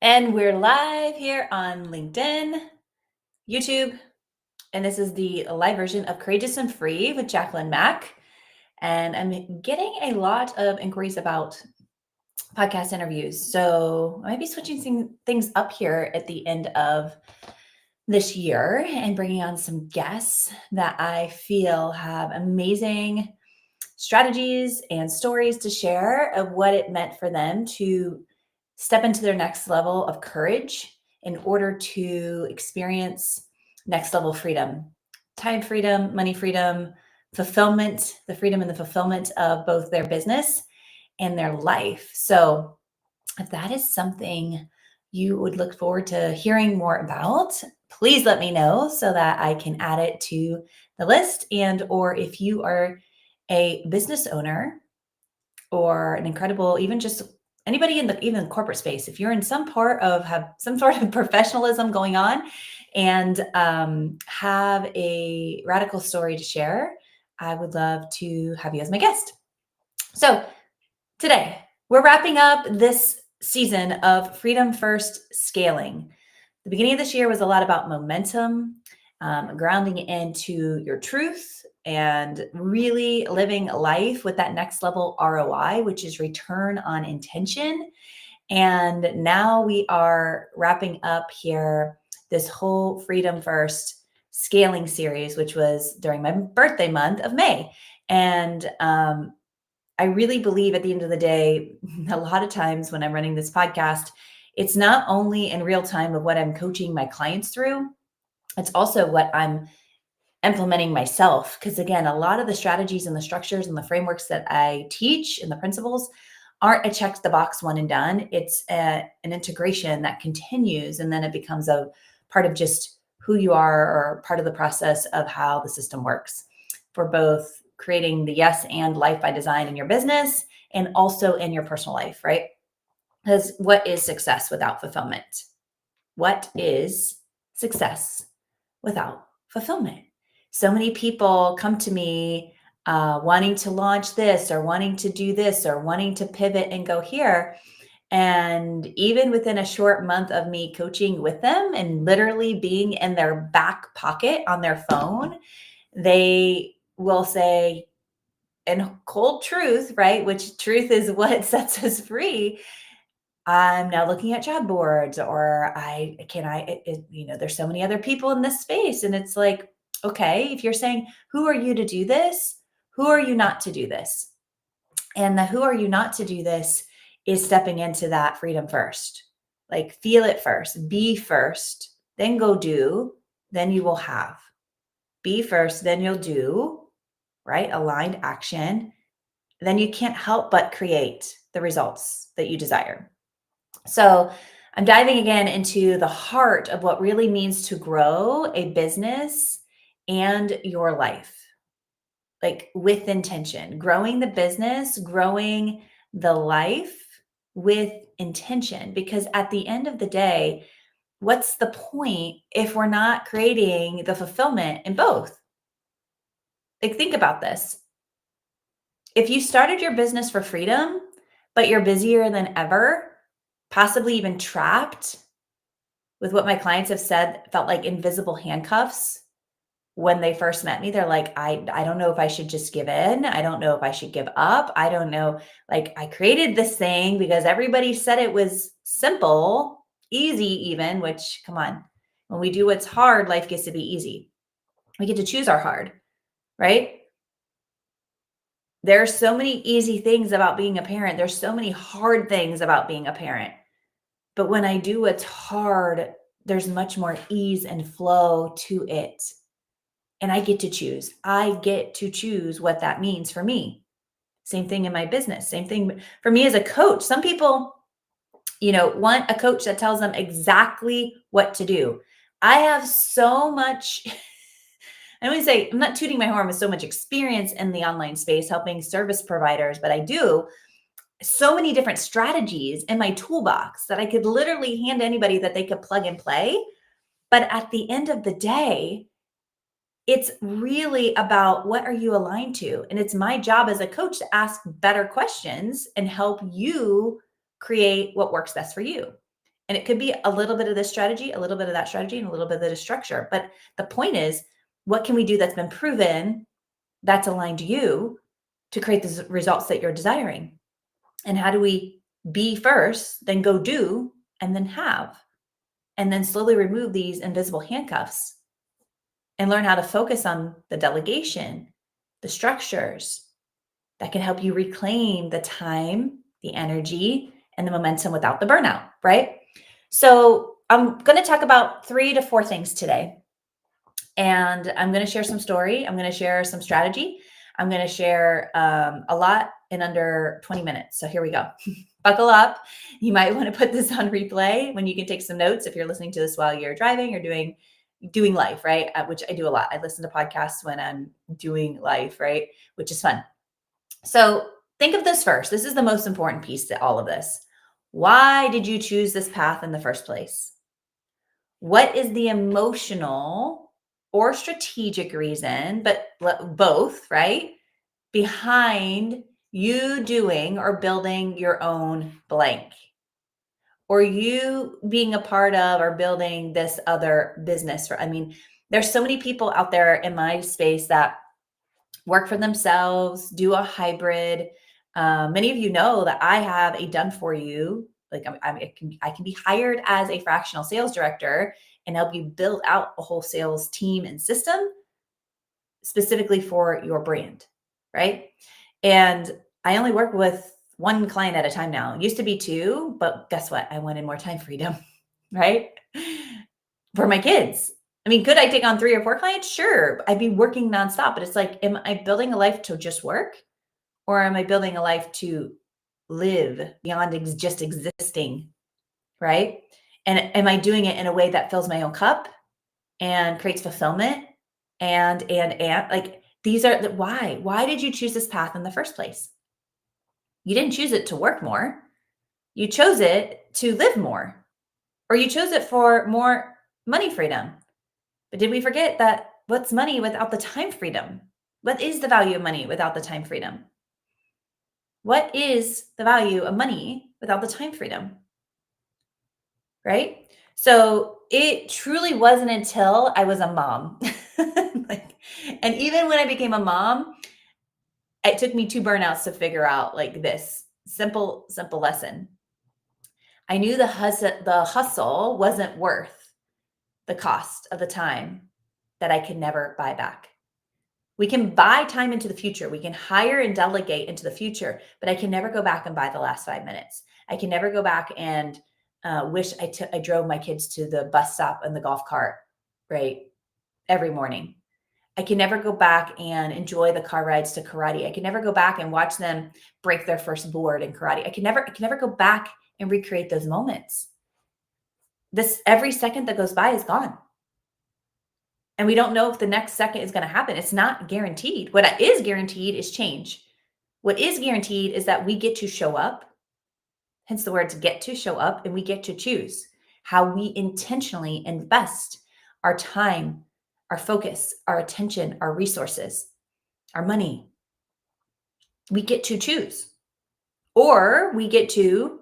And we're live here on LinkedIn, YouTube, and this is the live version of Courageous and Free with Jacquelyn Mack. And I'm getting a lot of inquiries about podcast interviews. So I might be switching things up here at the end of this year and bringing on some guests that I feel have amazing strategies and stories to share of what it meant for them to step into their next level of courage in order to experience next level freedom, time freedom, money freedom, fulfillment, the freedom and the fulfillment of both their business and their life. So, if that is something you would look forward to hearing more about, please let me know so that I can add it to the list. And or if you are a business owner or an incredible, even just anybody in the even corporate space, if you're in some part of have some sort of professionalism going on and have a radical story to share, I would love to have you as my guest. So today we're wrapping up this season of Freedom First Scaling. The beginning of this year was a lot about momentum, grounding into your truth, and really living life with that next level ROI, which is return on intention. And now we are wrapping up here this whole Freedom First Scaling series, which was during my birthday month of May. And I really believe at the end of the day, a lot of times when I'm running this podcast, it's not only in real time of what I'm coaching my clients through, it's also what I'm implementing myself. Because again, a lot of the strategies and the structures and the frameworks that I teach and the principles aren't a check the box one and done. It's an integration that continues, and then it becomes a part of just who you are or part of the process of how the system works for both creating the yes and life by design in your business and also in your personal life, right? Because what is success without fulfillment? What is success without fulfillment? So many people come to me wanting to launch this or wanting to do this or wanting to pivot and go here. And even within a short month of me coaching with them and literally being in their back pocket on their phone, they will say, in cold truth, right? Which truth is what sets us free. I'm now looking at job boards, or there's so many other people in this space. And it's like, okay, if you're saying, who are you to do this? Who are you not to do this? And the who are you not to do this is stepping into that freedom first. Like, feel it first, be first, then go do, then you will have. Be first, then you'll do, right? Aligned action. Then you can't help but create the results that you desire. So I'm diving again into the heart of what really means to grow a business and your life, like with intention, growing the business, growing the life with intention. Because at the end of the day, what's the point if we're not creating the fulfillment in both? Like, think about this. If you started your business for freedom, but you're busier than ever, possibly even trapped with what my clients have said felt like invisible handcuffs when they first met me. They're like, I don't know if I should just give in. I don't know if I should give up. I don't know. Like, I created this thing because everybody said it was simple, easy even, which, come on, when we do what's hard, life gets to be easy. We get to choose our hard, right? There's so many easy things about being a parent. There's so many hard things about being a parent. But when I do what's hard, there's much more ease and flow to it. And I get to choose. I get to choose what that means for me. Same thing in my business. Same thing for me as a coach. Some people, want a coach that tells them exactly what to do. I have so much, I always say, I'm not tooting my horn with so much experience in the online space helping service providers, but I do so many different strategies in my toolbox that I could literally hand to anybody that they could plug and play. But at the end of the day, it's really about what are you aligned to? And it's my job as a coach to ask better questions and help you create what works best for you. And it could be a little bit of this strategy, a little bit of that strategy, and a little bit of the structure. But the point is, what can we do that's been proven that's aligned to you to create the results that you're desiring? And how do we be first, then go do, and then have, and then slowly remove these invisible handcuffs and learn how to focus on the delegation, the structures that can help you reclaim the time, the energy, and the momentum without the burnout, right? So I'm going to talk about 3 to 4 things today. And I'm going to share some story. I'm going to share some strategy. I'm going to share a lot in under 20 minutes. So here we go. Buckle up. You might want to put this on replay when you can take some notes if you're listening to this while you're driving or doing life, right? Which I do a lot. I listen to podcasts when I'm doing life, right? Which is fun. So think of this first. This is the most important piece to all of this. Why did you choose this path in the first place? What is the emotional or strategic reason, but both, right, behind you doing or building your own blank? Or you being a part of or building this other business? I mean, there's so many people out there in my space that work for themselves, do a hybrid. Many of you know that I have a done for you. Like I can be hired as a fractional sales director and help you build out a whole sales team and system specifically for your brand, right? And I only work with one client at a time now. It used to be 2, but guess what? I wanted more time freedom, right? For my kids. I mean, could I take on 3 or 4 clients? Sure. I'd be working nonstop, but it's like, am I building a life to just work, or am I building a life to live beyond just existing, right? And am I doing it in a way that fills my own cup and creates fulfillment? And like, these are the why. Why did you choose this path in the first place? You didn't choose it to work more. You chose it to live more, or you chose it for more money freedom. But did we forget that what's money without the time freedom? What is the value of money without the time freedom? What is the value of money without the time freedom? Right? So it truly wasn't until I was a mom. And even when I became a mom, it took me 2 burnouts to figure out like this simple lesson. I knew the hustle wasn't worth the cost of the time that I could never buy back. We can buy time into the future. We can hire and delegate into the future, but I can never go back and buy the last 5 minutes. I can never go back and wish I drove my kids to the bus stop in the golf cart, right? Every morning. I can never go back and enjoy the car rides to karate. I can never go back and watch them break their first board in karate. I can never go back and recreate those moments. Every second that goes by is gone. And we don't know if the next second is going to happen. It's not guaranteed. What is guaranteed is change. What is guaranteed is that we get to show up, hence the words get to show up, and we get to choose how we intentionally invest our time, our focus, our attention, our resources, our money. We get to choose. Or we get to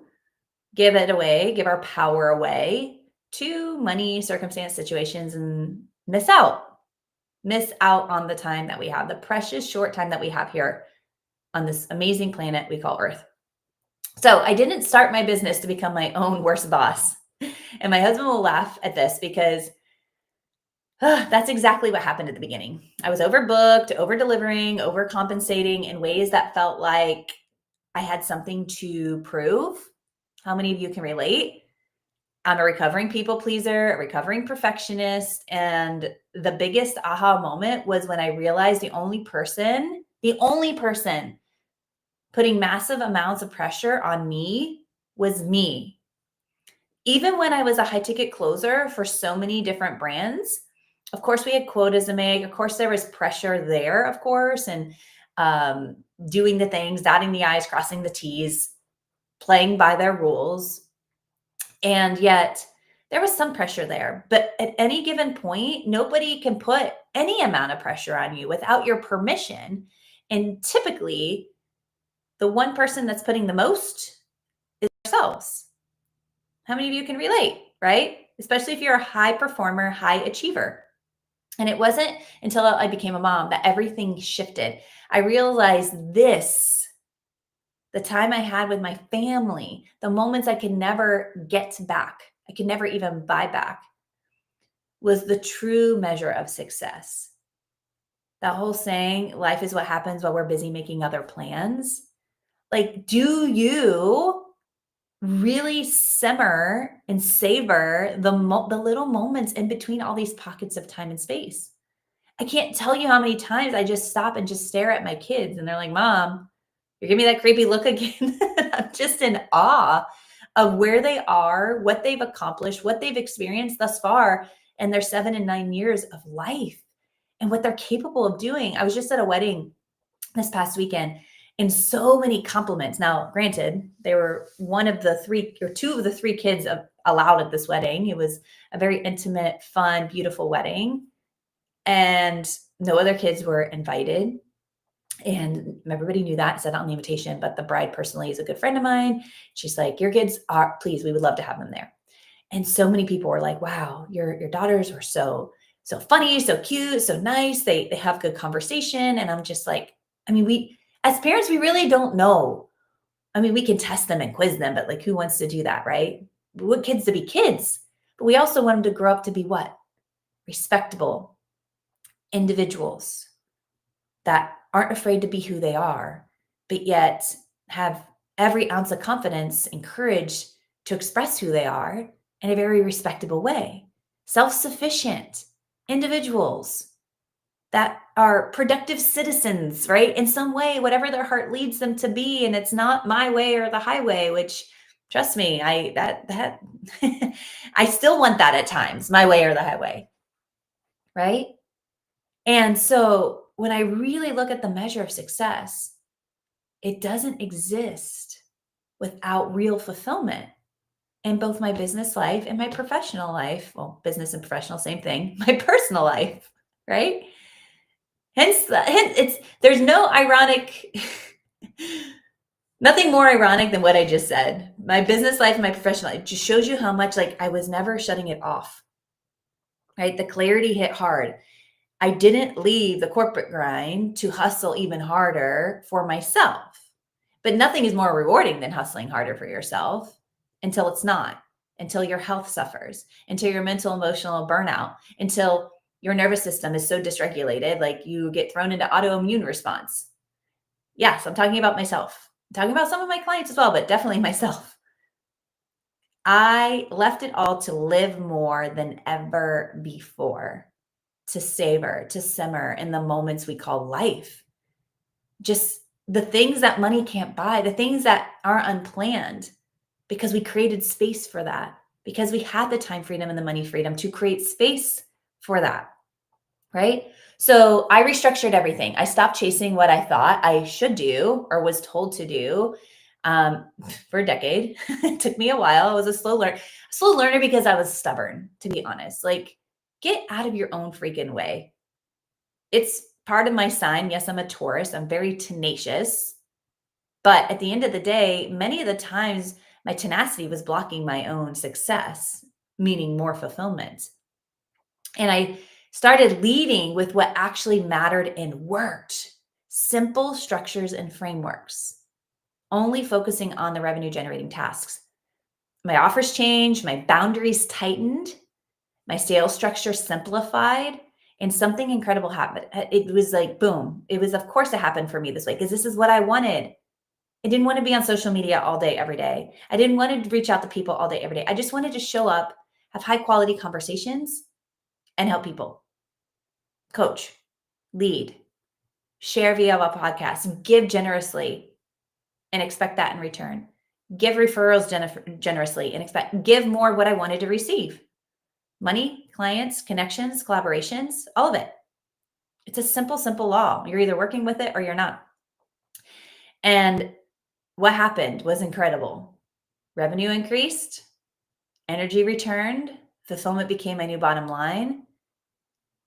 give it away, give our power away to money, circumstance, situations, and miss out on the time that we have, the precious short time that we have here on this amazing planet we call Earth. So I didn't start my business to become my own worst boss. And my husband will laugh at this because that's exactly what happened at the beginning. I was overbooked, over-delivering, overcompensating in ways that felt like I had something to prove. How many of you can relate? I'm a recovering people pleaser, a recovering perfectionist. And the biggest aha moment was when I realized the only person putting massive amounts of pressure on me was me. Even when I was a high ticket closer for so many different brands, of course, we had quotas to make. Of course, there was pressure there, of course, and doing the things, dotting the I's, crossing the T's, playing by their rules. And yet there was some pressure there. But at any given point, nobody can put any amount of pressure on you without your permission. And typically, the one person that's putting the most is ourselves. How many of you can relate, right? Especially if you're a high performer, high achiever. And it wasn't until I became a mom that everything shifted. I realized this, the time I had with my family, the moments I could never get back, I could never even buy back, was the true measure of success. That whole saying, life is what happens while we're busy making other plans. Like, do you really simmer and savor the little moments in between all these pockets of time and space? I can't tell you how many times I just stop and just stare at my kids and they're like, Mom, you're giving me that creepy look again. I'm just in awe of where they are, what they've accomplished, what they've experienced thus far in their 7 and 9 years of life and what they're capable of doing. I was just at a wedding this past weekend and so many compliments. Now, granted, they were one of the three or two of the three kids allowed at this wedding. It was a very intimate, fun, beautiful wedding. And no other kids were invited. And everybody knew that, said it on the invitation, but the bride personally is a good friend of mine. She's like, your kids are, please, we would love to have them there. And so many people were like, wow, your daughters were so funny, so cute, so nice. They have good conversation. And I'm just like, I mean, we as parents, we really don't know. I mean, we can test them and quiz them, but like who wants to do that, right? We want kids to be kids, but we also want them to grow up to be what? Respectable individuals that aren't afraid to be who they are, but yet have every ounce of confidence and courage to express who they are in a very respectable way. Self-sufficient individuals that are productive citizens, right? In some way, whatever their heart leads them to be. And it's not my way or the highway, which trust me, that I still want that at times, my way or the highway, right? And so when I really look at the measure of success, it doesn't exist without real fulfillment in both my business life and my professional life. Well, business and professional, same thing, my personal life, right? Hence, there's no ironic, nothing more ironic than what I just said. My business life and my professional life just shows you how much like I was never shutting it off, right? The clarity hit hard. I didn't leave the corporate grind to hustle even harder for myself. But nothing is more rewarding than hustling harder for yourself until it's not, until your health suffers, until your mental, emotional burnout, until your nervous system is so dysregulated, like you get thrown into autoimmune response. Yes, I'm talking about myself. I'm talking about some of my clients as well, but definitely myself. I left it all to live more than ever before, to savor, to simmer in the moments we call life. Just the things that money can't buy, the things that are unplanned, because we created space for that, because we had the time freedom and the money freedom to create space for that, right? So I restructured everything. I stopped chasing what I thought I should do or was told to do for a decade. It took me a while. I was a slow learner because I was stubborn, to be honest. Like, get out of your own freaking way. It's part of my sign. Yes, I'm a Taurus. I'm very tenacious. But at the end of the day, many of the times my tenacity was blocking my own success, meaning more fulfillment. And I started leading with what actually mattered and worked: simple structures and frameworks, only focusing on the revenue generating tasks. My offers changed, my boundaries tightened, my sales structure simplified, and something incredible happened. It was like, boom. It was, of course, it happened for me this way because this is what I wanted. I didn't want to be on social media all day, every day. I didn't want to reach out to people all day, every day. I just wanted to show up, have high quality conversations, and help people. Coach, lead, share via a podcast, give generously and expect that in return. Give referrals generously and give more of what I wanted to receive. Money, clients, connections, collaborations, all of it. It's a simple, simple law. You're either working with it or you're not. And what happened was incredible. Revenue increased, energy returned, fulfillment became my new bottom line,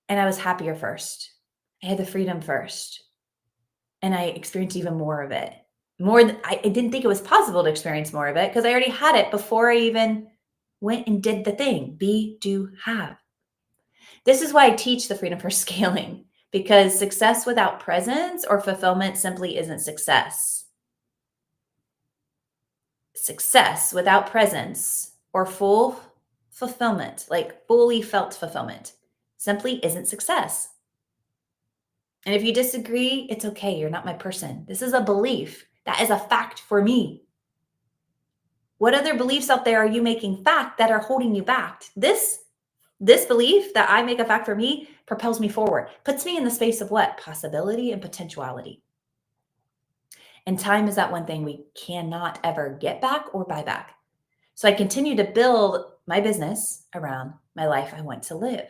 and I was happier first. I had the freedom first, and I experienced even more of it. More than I didn't think it was possible to experience more of it because I already had it before I even went and did the thing. Be, do, have. This is why I teach the freedom for scaling, because success without presence or fulfillment simply isn't success. Success without presence or full fulfillment, like fully felt fulfillment, simply isn't success. And if you disagree, it's okay. You're not my person. This is a belief. That is a fact for me. What other beliefs out there are you making fact that are holding you back? This belief that I make a fact for me propels me forward, puts me in the space of what? Possibility and potentiality. And time is that one thing we cannot ever get back or buy back. So I continue to build my business around my life I want to live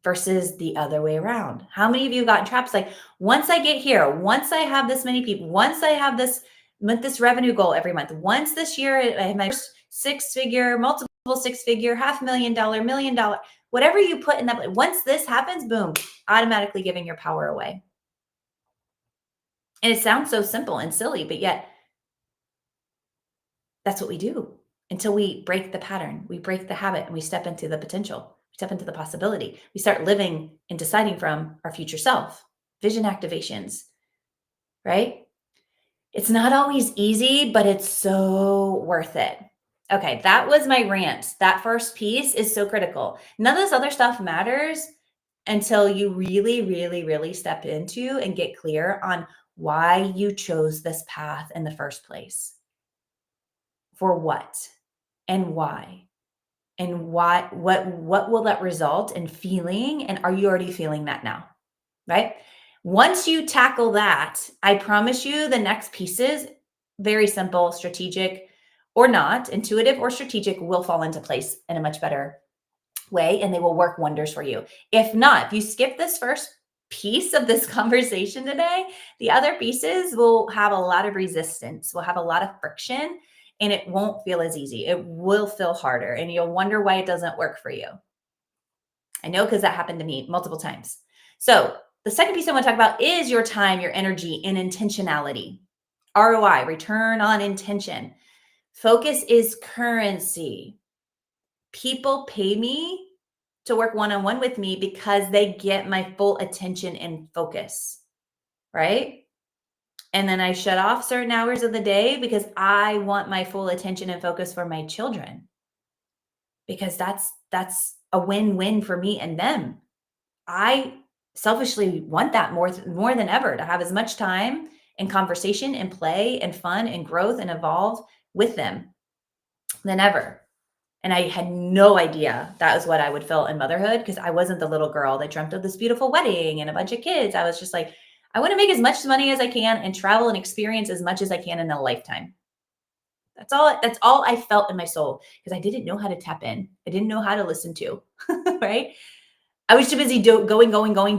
versus the other way around. How many of you have gotten trapped? It's like, once I get here, once I have this many people, once I have this with this revenue goal every month, once this year I have my first six-figure, multiple six-figure, $500,000, $1 million, whatever you put in that, once this happens, boom, automatically giving your power away. And it sounds so simple and silly, but yet that's what we do until we break the pattern, we break the habit, and we step into the potential, we step into the possibility. We start living and deciding from our future self, vision activations, right? It's not always easy, but it's so worth it. Okay, that was my rant. That first piece is so critical. None of this other stuff matters until you really, really, really step into and get clear on why you chose this path in the first place. For what and why? And what will that result in feeling? And are you already feeling that now? Right? Once you tackle that, I promise you the next pieces, very simple, strategic or not, intuitive or strategic, will fall into place in a much better way, and they will work wonders for you. If not, if you skip this first piece of this conversation today, the other pieces will have a lot of resistance, will have a lot of friction, and it won't feel as easy. It will feel harder, and you'll wonder why it doesn't work for you. I know, because that happened to me multiple times. So the second piece I want to talk about is your time, your energy, and intentionality. ROI, return on intention. Focus is currency. People pay me to work one-on-one with me because they get my full attention and focus, right? And then I shut off certain hours of the day because I want my full attention and focus for my children, because that's a win-win for me and them. I selfishly want that more than ever, to have as much time and conversation and play and fun and growth and evolve with them than ever. And I had no idea that was what I would feel in motherhood, because I wasn't the little girl that dreamt of this beautiful wedding and a bunch of kids. I was just like, I want to make as much money as I can and travel and experience as much as I can in a lifetime. That's all I felt in my soul, because I didn't know how to tap in. I didn't know how to listen to, right? I was too busy going,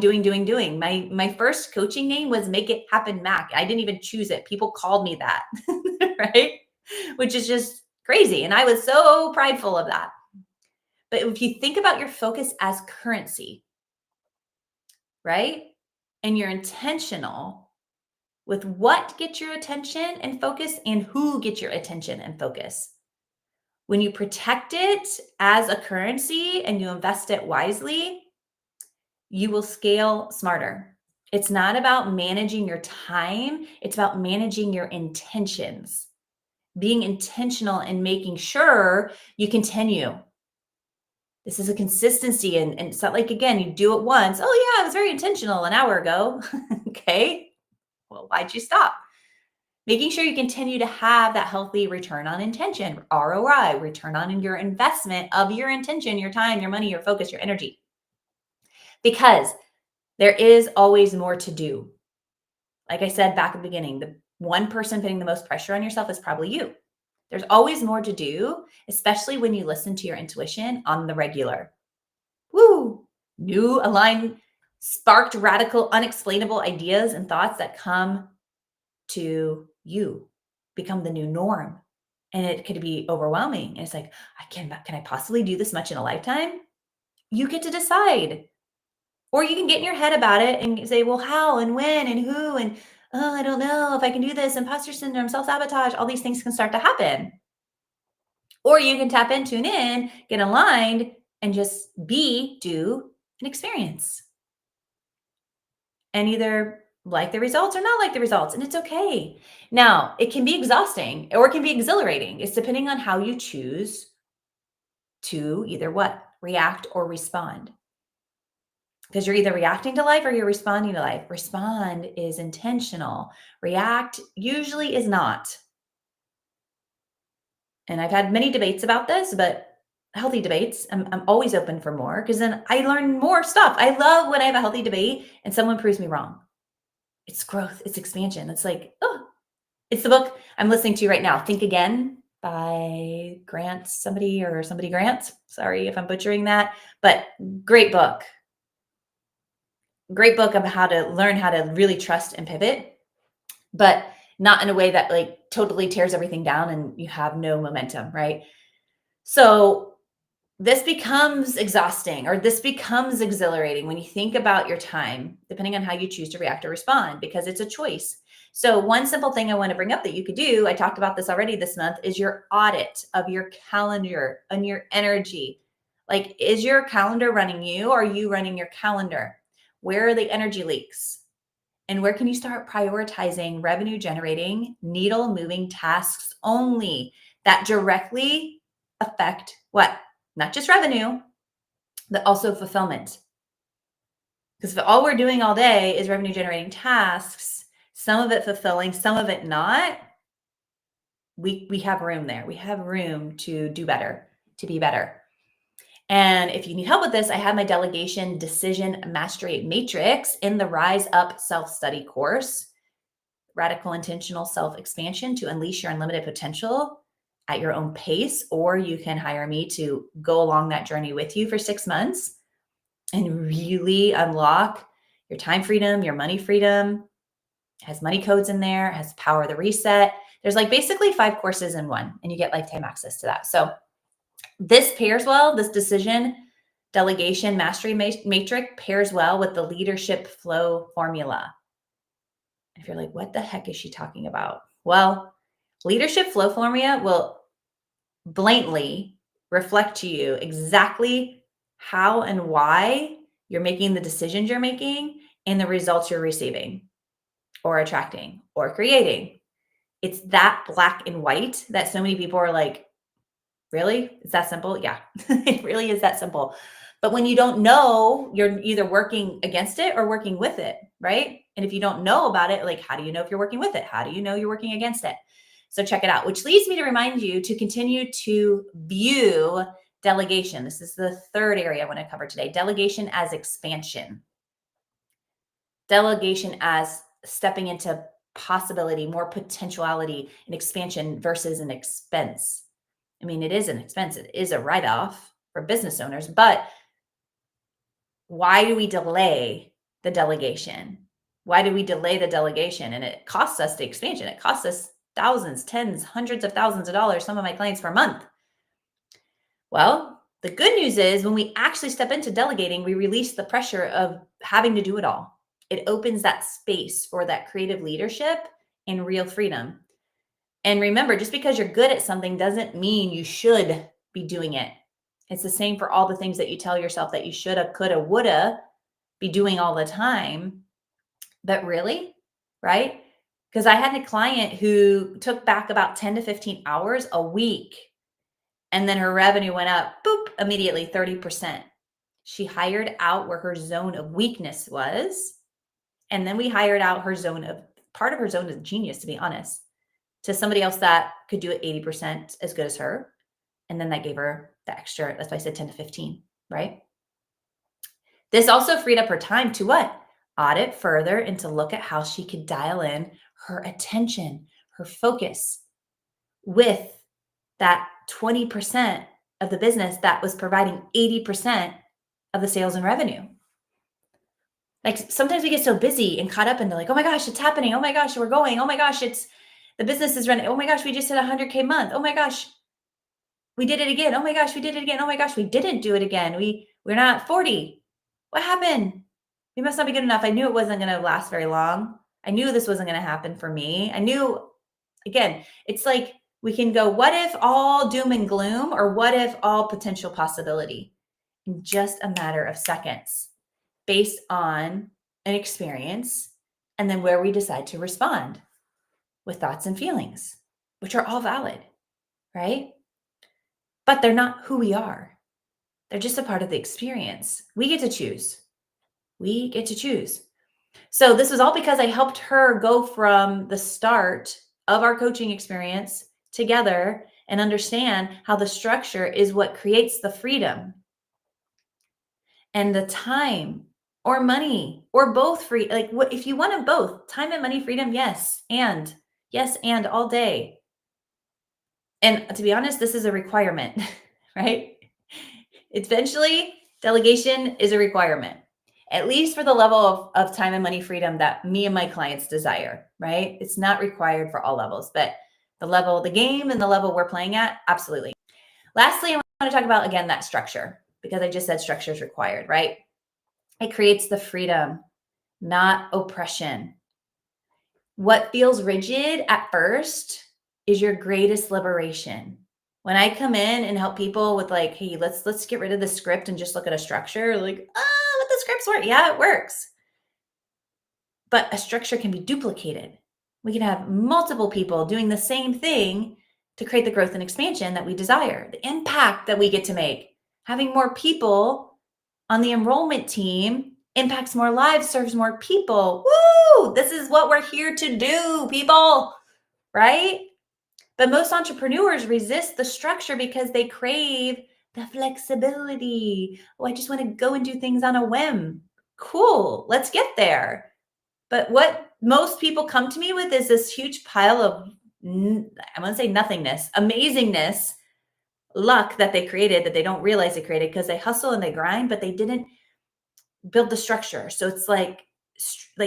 doing. My first coaching name was Make It Happen Mac. I didn't even choose it. People called me that, right? Which is just crazy. And I was so prideful of that. But if you think about your focus as currency, right? And you're intentional with what gets your attention and focus and who gets your attention and focus. When you protect it as a currency and you invest it wisely, you will scale smarter. It's not about managing your time. It's about managing your intentions, being intentional and making sure you continue. This is a consistency. And it's not like, again, you do it once. Oh yeah, I was very intentional an hour ago. Okay. Well, why'd you stop? Making sure you continue to have that healthy return on intention, ROI, return on your investment of your intention, your time, your money, your focus, your energy. Because there is always more to do. Like I said back at the beginning, the one person putting the most pressure on yourself is probably you. There's always more to do, especially when you listen to your intuition on the regular. Woo! New, aligned, sparked, radical, unexplainable ideas and thoughts that come to you become the new norm. And it could be overwhelming. And it's like, can I possibly do this much in a lifetime? You get to decide. Or you can get in your head about it and say, well, how and when and who, and oh, I don't know if I can do this, imposter syndrome, self-sabotage, all these things can start to happen. Or you can tap in, tune in, get aligned, and just be, do, and experience. And either like the results or not like the results. And it's okay. Now, it can be exhausting or it can be exhilarating. It's depending on how you choose to either what? React or respond. Because you're either reacting to life or you're responding to life. Respond is intentional. React usually is not. And I've had many debates about this, but healthy debates. I'm always open for more because then I learn more stuff. I love when I have a healthy debate and someone proves me wrong. It's growth, it's expansion. It's like, oh, it's the book I'm listening to right now, Think Again by somebody Grant. Sorry if I'm butchering that, but great book. Great book of how to learn how to really trust and pivot, but not in a way that like totally tears everything down and you have no momentum, right? So this becomes exhausting or this becomes exhilarating when you think about your time, depending on how you choose to react or respond, because it's a choice. So one simple thing I want to bring up that you could do, I talked about this already this month, is your audit of your calendar and your energy. Like, is your calendar running you or are you running your calendar? Where are the energy leaks? And where can you start prioritizing revenue generating, needle moving tasks only that directly affect what? Not just revenue, but also fulfillment. Because if all we're doing all day is revenue generating tasks, some of it fulfilling, some of it not, we have room there. We have room to do better, to be better. And if you need help with this, I have my delegation decision mastery matrix in the Rise Up self-study course, Radical Intentional Self-Expansion to unleash your unlimited potential at your own pace, or you can hire me to go along that journey with you for 6 months and really unlock your time freedom, your money freedom. It has money codes in there, it has power of the reset. There's like basically 5 courses in one, and you get lifetime access to that. So this pairs well, this decision delegation mastery matrix pairs well with the leadership flow formula. If you're like, what the heck is she talking about? Well, leadership flow formula will blatantly reflect to you exactly how and why you're making the decisions you're making and the results you're receiving or attracting or creating. It's that black and white that so many people are like, really? It's that simple? Yeah, it really is that simple. But when you don't know, you're either working against it or working with it, right? And if you don't know about it, like, how do you know if you're working with it? How do you know you're working against it? So check it out, which leads me to remind you to continue to view delegation. This is the third area I want to cover today. Delegation as expansion. Delegation as stepping into possibility, more potentiality and expansion versus an expense. I mean, it is an expense. It is a write-off for business owners, but why do we delay the delegation? Why do we delay the delegation? And it costs us the expansion. It costs us thousands, tens, hundreds of thousands of dollars, some of my clients per month. Well, the good news is when we actually step into delegating, we release the pressure of having to do it all. It opens that space for that creative leadership and real freedom. And remember, just because you're good at something doesn't mean you should be doing it. It's the same for all the things that you tell yourself that you shoulda, coulda, woulda be doing all the time. But really, right? Because I had a client who took back about 10 to 15 hours a week, and then her revenue went up, boop, immediately 30%. She hired out where her zone of weakness was. And then we hired out part of her zone of genius, to be honest, to somebody else that could do it 80% as good as her. And then that gave her the extra, that's why I said 10 to 15, right? This also freed up her time to what? Audit further and to look at how she could dial in her attention, her focus with that 20% of the business that was providing 80% of the sales and revenue. Like sometimes we get so busy and caught up into like, oh my gosh, it's happening. Oh my gosh, we're going. Oh my gosh, the business is running. Oh my gosh, we just hit 100K month. Oh my gosh, we did it again. Oh my gosh, we did it again. Oh my gosh, we didn't do it again. We're not at 40. What happened? We must not be good enough. I knew it wasn't going to last very long. I knew this wasn't going to happen for me. I knew, again, it's like We can go, what if all doom and gloom, or what if all potential possibility, in just a matter of seconds, based on an experience, and then where we decide to respond with thoughts and feelings, which are all valid, right? But they're not who we are. They're just a part of the experience. We get to choose. We get to choose. So this was all because I helped her go from the start of our coaching experience together and understand how the structure is what creates the freedom and the time or money or both free. Like, what if you wanted both time and money freedom? Yes. And yes. And all day. And to be honest, this is a requirement, right? Eventually, delegation is a requirement, at least for the level of time and money freedom that me and my clients desire, right? It's not required for all levels, but the level, the game and the level we're playing at, absolutely. Lastly, I want to talk about, again, that structure, because I just said structure is required, right? It creates the freedom, not oppression. What feels rigid at first is your greatest liberation. When I come in and help people with, like, hey, let's get rid of the script and just look at a structure, like, but the scripts work. Yeah, it works. But a structure can be duplicated. We can have multiple people doing the same thing to create the growth and expansion that we desire, the impact that we get to make. Having more people on the enrollment team impacts more lives, serves more people. Woo! This is what we're here to do, people, right? But most entrepreneurs resist the structure because they crave the flexibility. Oh, I just want to go and do things on a whim. Cool, let's get there. But what most people come to me with is this huge pile of, I want to say nothingness, amazingness, luck that they created that they don't realize they created because they hustle and they grind, but they didn't build the structure. So it's like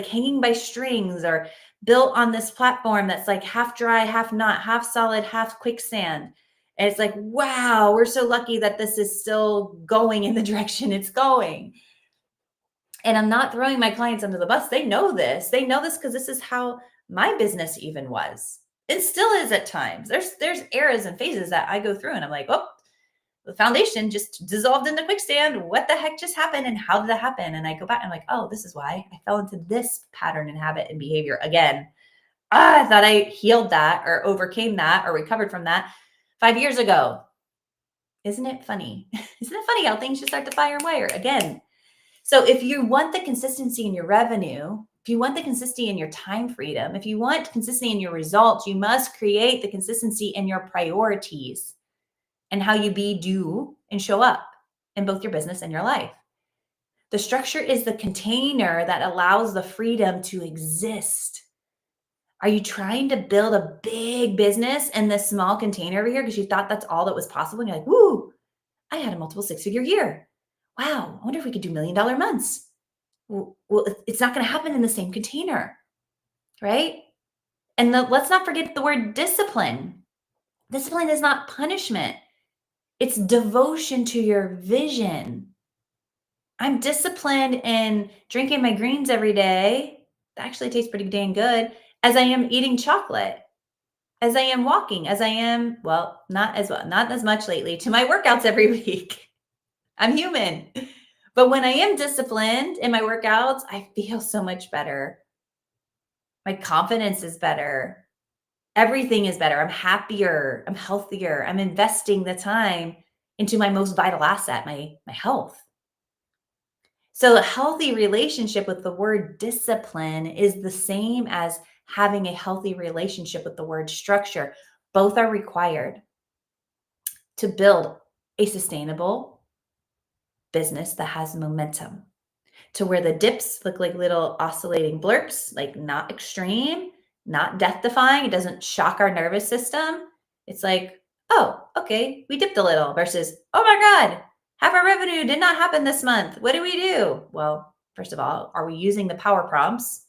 hanging by strings, or built on this platform that's like half dry, half not, half solid, half quicksand. And it's like, wow, we're so lucky that this is still going in the direction it's going. And I'm not throwing my clients under the bus. They know this. They know this because this is how my business even was. It still is at times. There's eras and phases that I go through and I'm like, oh, the foundation just dissolved into quicksand. What the heck just happened? And how did that happen? And I go back and I'm like, oh, this is why I fell into this pattern and habit and behavior again. I thought I healed that or overcame that or recovered from that 5 years ago. Isn't it funny? Isn't it funny how things just start to fire and wire again? So if you want the consistency in your revenue, if you want the consistency in your time freedom, if you want consistency in your results, you must create the consistency in your priorities and how you be, do, and show up in both your business and your life. The structure is the container that allows the freedom to exist. Are you trying to build a big business in this small container over here because you thought that's all that was possible? And you're like, woo, I had a multiple six-figure year. Wow, I wonder if we could do $1 million months. Well, it's not going to happen in the same container, right? And let's not forget the word discipline. Discipline is not punishment. It's devotion to your vision. I'm disciplined in drinking my greens every day. That actually tastes pretty dang good. As I am eating chocolate, as I am walking, as I am, not as much lately, to my workouts every week. I'm human. But when I am disciplined in my workouts, I feel so much better. My confidence is better. Everything is better. I'm happier. I'm healthier. I'm investing the time into my most vital asset, my health. So a healthy relationship with the word discipline is the same as having a healthy relationship with the word structure. Both are required to build a sustainable business that has momentum, to where the dips look like little oscillating blurps, like not extreme, not death defying. It doesn't shock our nervous system. It's like, oh, okay, we dipped a little versus, oh my God, half our revenue did not happen this month. What do we do? Well, first of all, are we using the power prompts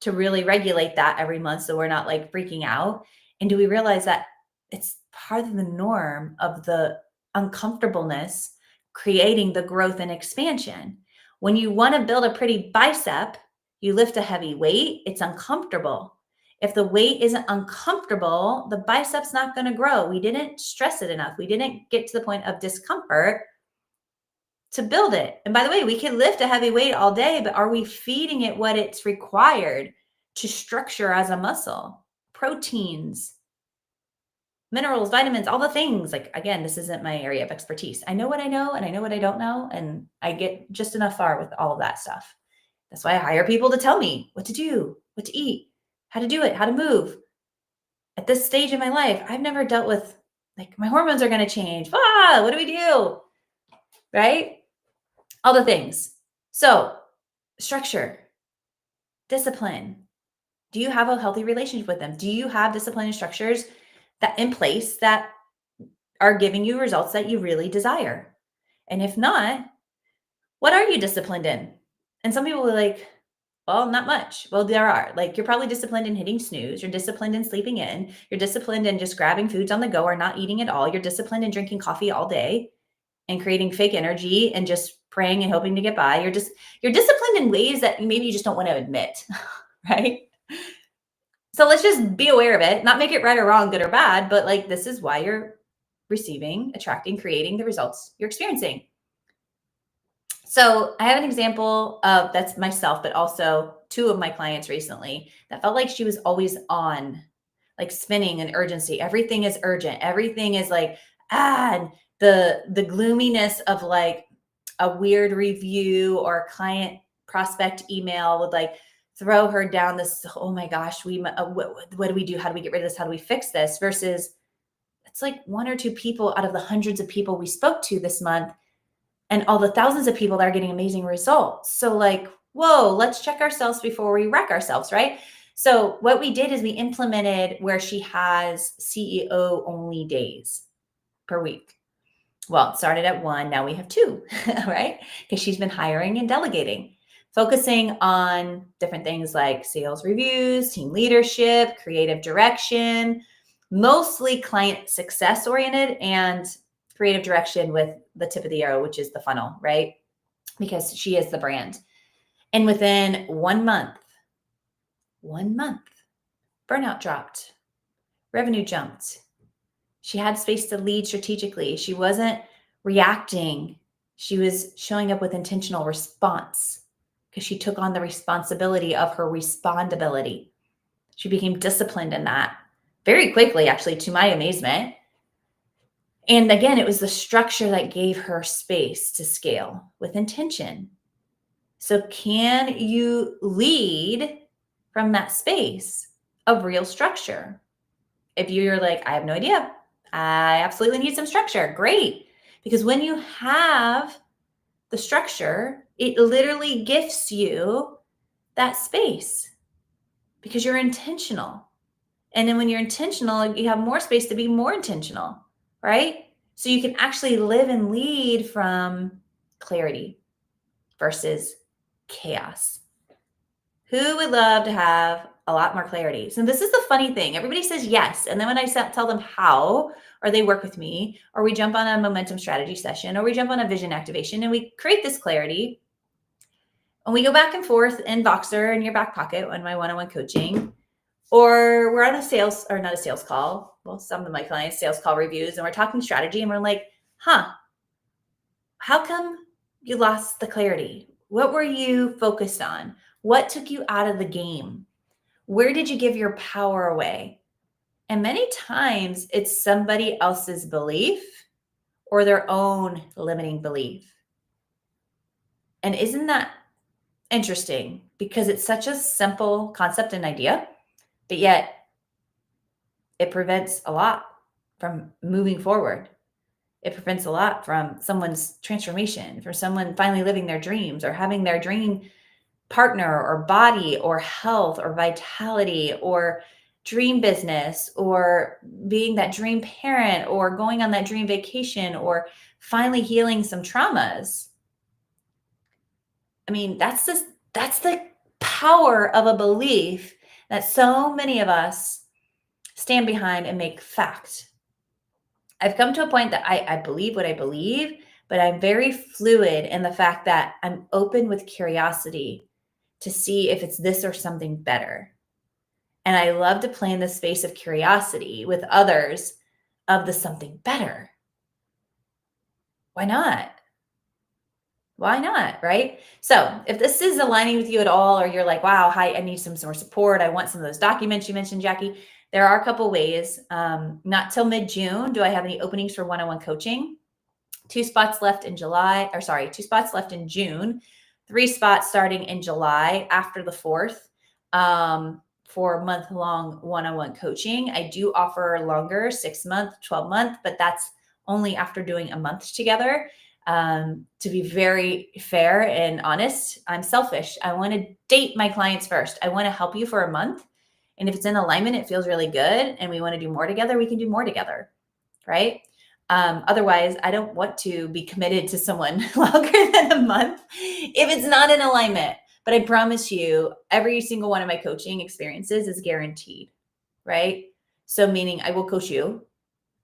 to really regulate that every month so we're not like freaking out? And do we realize that it's part of the norm of the uncomfortableness creating the growth and expansion? When you want to build a pretty bicep, you lift a heavy weight, it's uncomfortable. If the weight isn't uncomfortable, the bicep's not going to grow. We didn't stress it enough. We didn't get to the point of discomfort to build it. And by the way, we can lift a heavy weight all day, but are we feeding it what it's required to structure as a muscle? Proteins, minerals, vitamins, all the things. Like, again, this isn't my area of expertise. I know what I know and I know what I don't know. And I get just enough far with all of that stuff. That's why I hire people to tell me what to do, what to eat, how to do it, how to move. At this stage in my life, I've never dealt with, like, my hormones are going to change. What do we do? Right? All the things. So, structure, discipline. Do you have a healthy relationship with them? Do you have discipline and structures that in place that are giving you results that you really desire? And if not, what are you disciplined in? And some people are like, well, not much. Well, there are. Like, you're probably disciplined in hitting snooze. You're disciplined in sleeping in. You're disciplined in just grabbing foods on the go or not eating at all. You're disciplined in drinking coffee all day and creating fake energy and just praying and hoping to get by. You're disciplined in ways that maybe you just don't want to admit, right? So let's just be aware of it, not make it right or wrong, good or bad, but like, this is why you're receiving, attracting, creating the results you're experiencing. So I have an example of that's myself, but also two of my clients recently that felt like she was always on, like spinning and urgency. Everything is urgent. Everything is like, and the gloominess of like a weird review or client prospect email would like throw her down this, oh my gosh, what do we do? How do we get rid of this? How do we fix this? Versus it's like one or two people out of the hundreds of people we spoke to this month and all the thousands of people that are getting amazing results. So like, whoa, let's check ourselves before we wreck ourselves, right? So what we did is we implemented where she has CEO only days per week. Well, it started at one, now we have two, right? Because she's been hiring and delegating, focusing on different things like sales reviews, team leadership, creative direction, mostly client success oriented and creative direction with the tip of the arrow, which is the funnel, right? Because she is the brand. And within 1 month, burnout dropped, revenue jumped. She had space to lead strategically. She wasn't reacting. She was showing up with intentional response because she took on the responsibility of her respondability. She became disciplined in that very quickly, actually, to my amazement. And again, it was the structure that gave her space to scale with intention. So can you lead from that space of real structure? If you're like, I have no idea, I absolutely need some structure, great. Because when you have the structure, it literally gifts you that space because you're intentional. And then when you're intentional, you have more space to be more intentional, right? So you can actually live and lead from clarity versus chaos. Who would love to have a lot more clarity? So this is the funny thing. Everybody says yes. And then when I tell them how, or they work with me, or we jump on a momentum strategy session, or we jump on a vision activation and we create this clarity, and we go back and forth in Voxer in your back pocket on my one-on-one coaching, or we're on a sales or not a sales call. Well, some of my clients sales call reviews and we're talking strategy and we're like, how come you lost the clarity? What were you focused on? What took you out of the game? Where did you give your power away? And many times it's somebody else's belief or their own limiting belief. And isn't that interesting? Because it's such a simple concept and idea, but yet it prevents a lot from moving forward. It prevents a lot from someone's transformation, for someone finally living their dreams or having their dream partner or body or health or vitality or dream business or being that dream parent or going on that dream vacation or finally healing some traumas. I mean, that's the power of a belief that so many of us stand behind and make fact. I've come to a point that I believe what I believe, but I'm very fluid in the fact that I'm open with curiosity to see if it's this or something better. And I love to play in the space of curiosity with others of the something better. Why not? Why not? Right? So if this is aligning with you at all, or you're like, wow, hi, I need some more support. I want some of those documents you mentioned, Jackie. There are a couple ways. Not till mid-June do I have any openings for one-on-one coaching. 2 spots left in July, or sorry, 2 spots left in June, 3 spots starting in July after the 4th, for month-long one-on-one coaching. I do offer longer, 6-month, 12-month, but that's only after doing a month together. To be very fair and honest, I'm selfish. I want to date my clients first. I want to help you for a month. And if it's in alignment, it feels really good, and we want to do more together, we can do more together. Right? Otherwise, I don't want to be committed to someone longer than a month if it's not in alignment. But I promise you, every single one of my coaching experiences is guaranteed, right? So, meaning I will coach you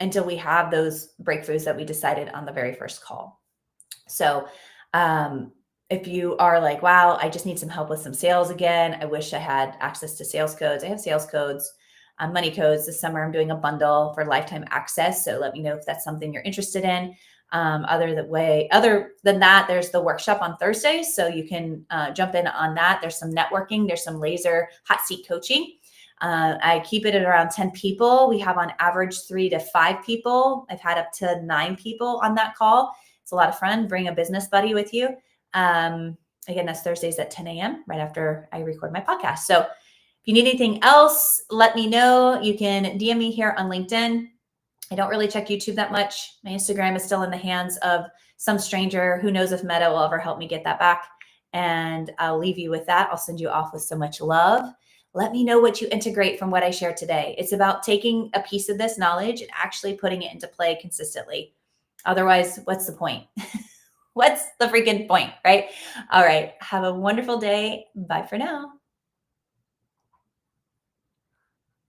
until we have those breakthroughs that we decided on the very first call. So, if you are like, wow, I just need some help with some sales again, I wish I had access to sales codes. I have sales codes, money codes. This summer, I'm doing a bundle for lifetime access. So let me know if that's something you're interested in. Other than that, there's the workshop on Thursdays. So you can jump in on that. There's some networking. There's some laser hot seat coaching. I keep it at around 10 people. We have on average 3 to 5 people. I've had up to 9 people on that call. It's a lot of fun. Bring a business buddy with you. Again, that's Thursdays at 10 a.m. right after I record my podcast. So if you need anything else, let me know. You can DM me here on LinkedIn. I don't really check YouTube that much. My Instagram is still in the hands of some stranger. Who knows if Meta will ever help me get that back. And I'll leave you with that. I'll send you off with so much love. Let me know what you integrate from what I shared today. It's about taking a piece of this knowledge and actually putting it into play consistently. Otherwise, what's the point? What's the freaking point, right? All right. Have a wonderful day. Bye for now.